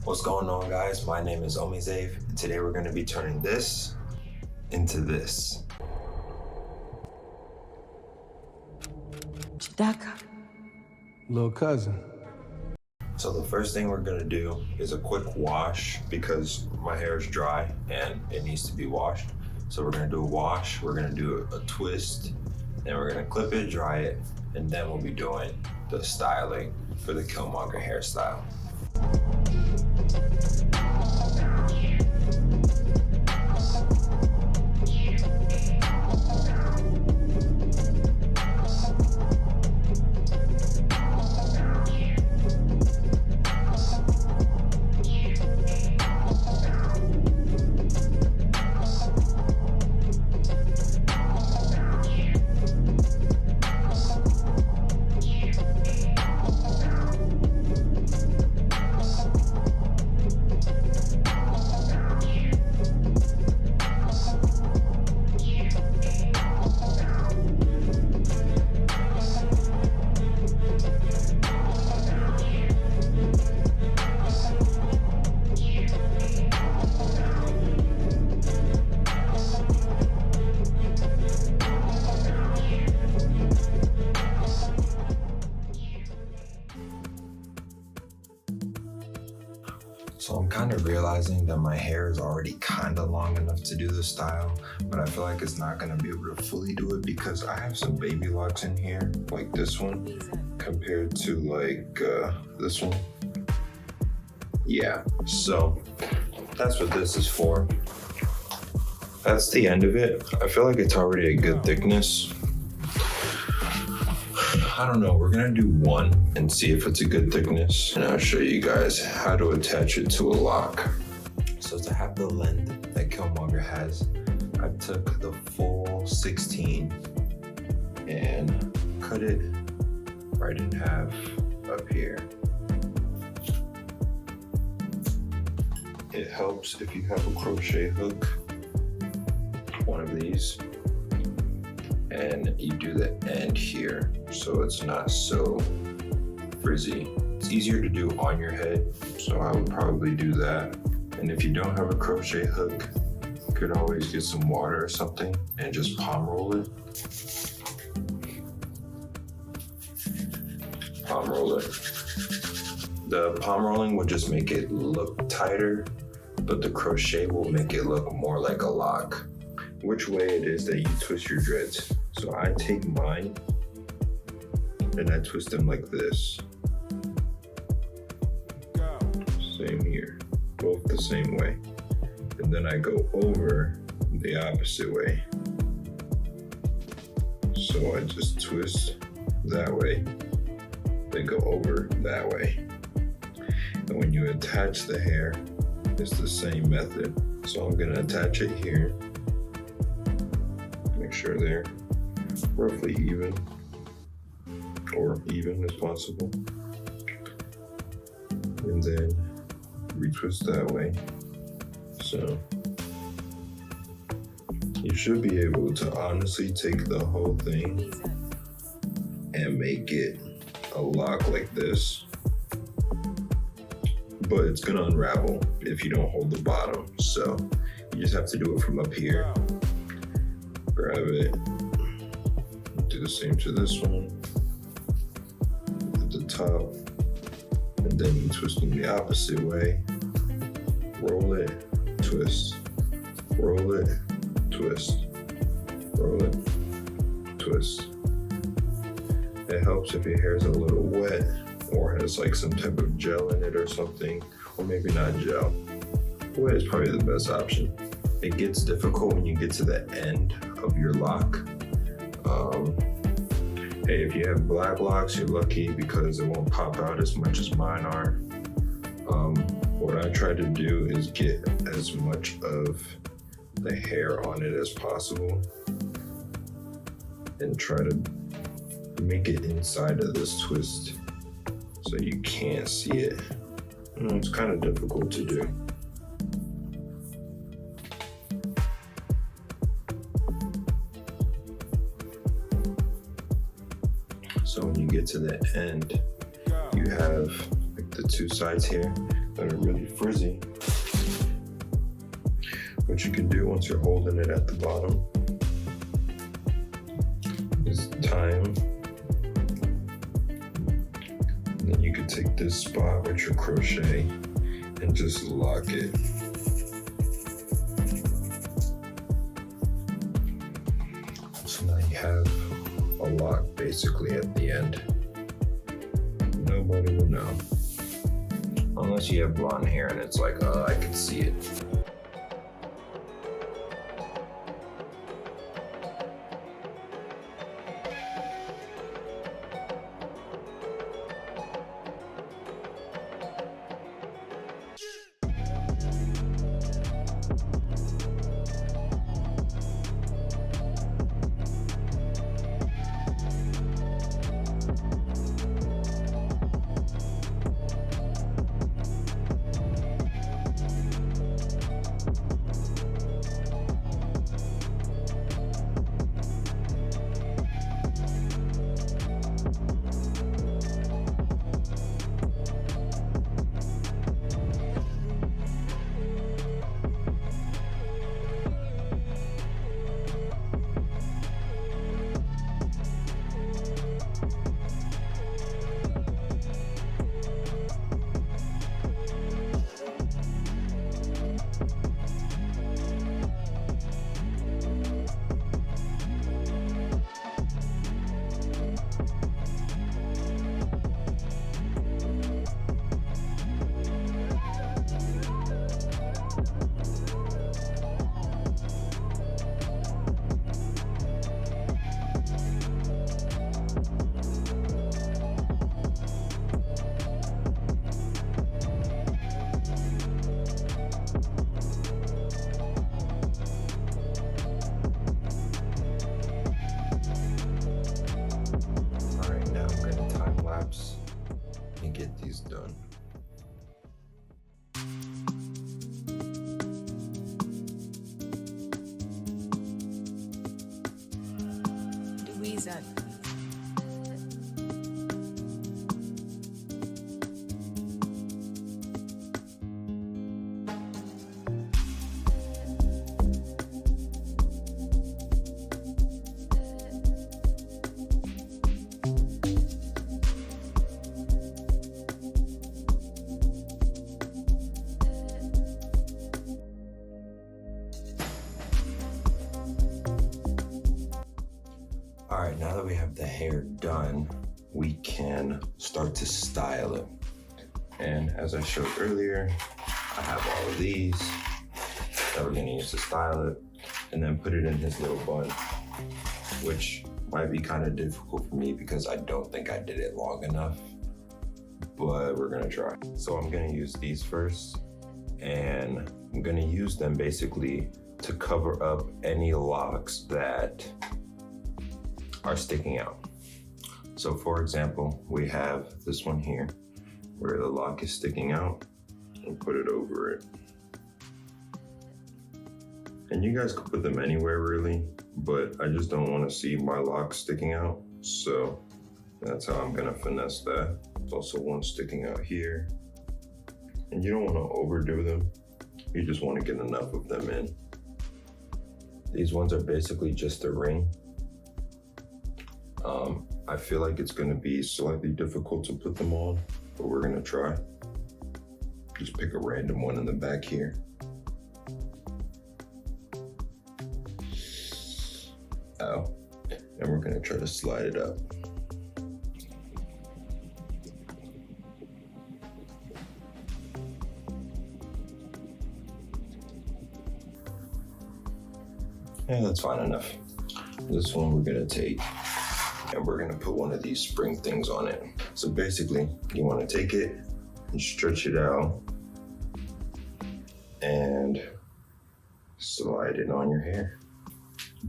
What's going on, guys? My name is Omizave, and today we're going to be turning this into this. Chidaka. Little cousin. So the first thing we're going to do is a quick wash because my hair is dry and it needs to be washed. So we're going to do a wash, we're going to do a twist, then we're going to clip it, dry it, and then we'll be doing the styling for the Killmonger hairstyle. So I'm kind of realizing that my hair is already kind of long enough to do the style, but I feel like it's not going to be able to fully do it because I have some baby locks in here, like this one, compared to like this one. Yeah, so that's what this is for. That's the end of it. I feel like it's already a good thickness. I don't know, we're gonna do one and see if it's a good thickness, and I'll show you guys how to attach it to a lock. So to have the length that Killmonger has, I took the full 16 and cut it right in half up here. It helps if you have a crochet hook, one of these, and you do the end here so it's not so frizzy. It's easier to do on your head, so I would probably do that. And if you don't have a crochet hook, you could always get some water or something and just palm roll it. Palm roll it. The palm rolling will just make it look tighter, but the crochet will make it look more like a lock. Which way it is that you twist your dreads. So I take mine and I twist them like this. Same here, both the same way. And then I go over the opposite way. So I just twist that way, then go over that way. And when you attach the hair, it's the same method. So I'm gonna attach it here. Make sure they're roughly even, or even as possible. And then retwist that way. So you should be able to honestly take the whole thing and make it a lock like this. But it's gonna unravel if you don't hold the bottom. So you just have to do it from up here. Grab it, do the same to this one, at the top, and then you twist them the opposite way. Roll it, twist, roll it, twist, roll it, twist. It helps if your hair is a little wet or has like some type of gel in it or something, or maybe not gel. Wet is probably the best option. It gets difficult when you get to the end of your lock. Hey, if you have black locks, you're lucky because it won't pop out as much as mine are. What I try to do is get as much of the hair on it as possible and try to make it inside of this twist so you can't see it. It's kind of difficult to do. So when you get to the end, you have like the two sides here. that are really frizzy. What you can do once you're holding it at the bottom is time. And then you can take this spot with your crochet and just lock it. So now you have a lock basically at the end. Nobody will know. Unless you have blonde hair and it's like, oh, I can see it. And get these done. Louisa. All right, now that we have the hair done, we can start to style it. And as I showed earlier, I have all of these that we're gonna use to style it and then put it in his little bun, which might be kind of difficult for me because I don't think I did it long enough, but we're gonna try. So I'm gonna use these first, and I'm gonna use them basically to cover up any locks that are sticking out. So for example, we have this one here where the lock is sticking out, and put it over it. And you guys could put them anywhere really, but I just don't want to see my locks sticking out. So that's how I'm gonna finesse that. There's also one sticking out here. And you don't want to overdo them. You just want to get enough of them in. These ones are basically just a ring. I feel like it's gonna be slightly difficult to put them on, but we're gonna try. Just pick a random one in the back here. Ow. And we're gonna try to slide it up. Yeah, that's fine enough. This one we're gonna take and we're gonna put one of these spring things on it. So basically, you wanna take it and stretch it out and slide it on your hair.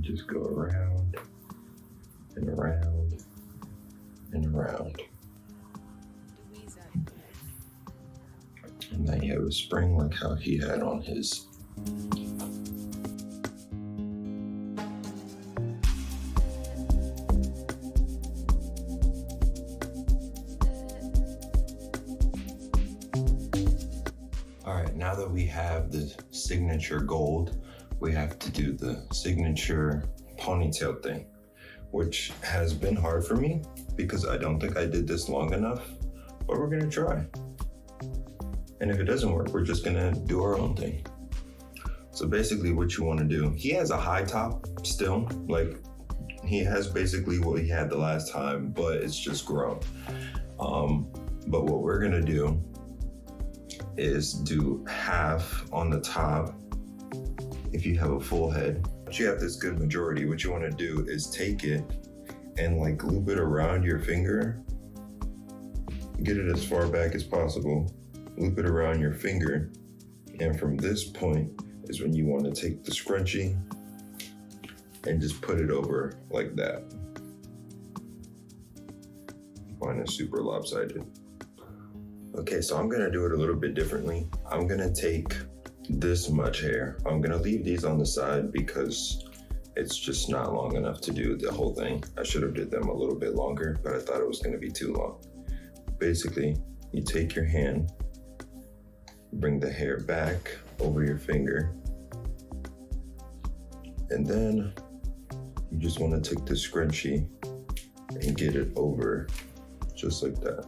Just go around and around and around. And now you have a spring like how he had on his. All right, now that we have the signature gold, we have to do the signature ponytail thing, which has been hard for me because I don't think I did this long enough, but we're gonna try. And if it doesn't work, we're just gonna do our own thing. So basically what you wanna do, he has a high top still, like he has basically what he had the last time, but it's just grown. But what we're gonna do is do half on the top if you have a full head. But you have this good majority, what you wanna do is take it and like loop it around your finger. Get it as far back as possible. Loop it around your finger. And from this point is when you wanna take the scrunchie and just put it over like that. Mine is super lopsided. Okay, so I'm gonna do it a little bit differently. I'm gonna take this much hair. I'm gonna leave these on the side because it's just not long enough to do the whole thing. I should have did them a little bit longer, but I thought it was gonna be too long. Basically, you take your hand, bring the hair back over your finger, and then you just wanna take the scrunchie and get it over just like that.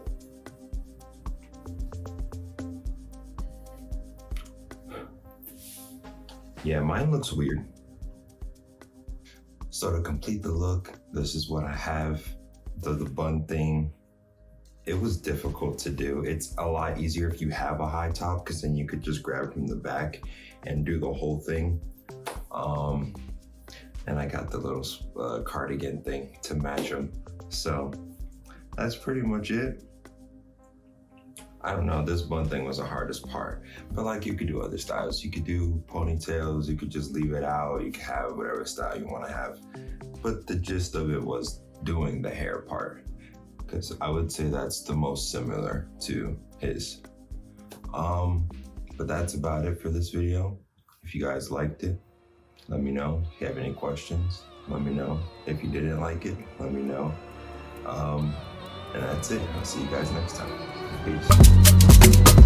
Yeah, mine looks weird. So to complete the look, this is what I have. The bun thing, it was difficult to do. It's a lot easier if you have a high top because then you could just grab from the back and do the whole thing. And I got the little cardigan thing to match them. So that's pretty much it. I don't know, this bun thing was the hardest part, but like you could do other styles. You could do ponytails, you could just leave it out, you could have whatever style you wanna have. But the gist of it was doing the hair part, because I would say that's the most similar to his. But that's about it for this video. If you guys liked it, let me know. If you have any questions, let me know. If you didn't like it, let me know. And that's it. I'll see you guys next time. Peace.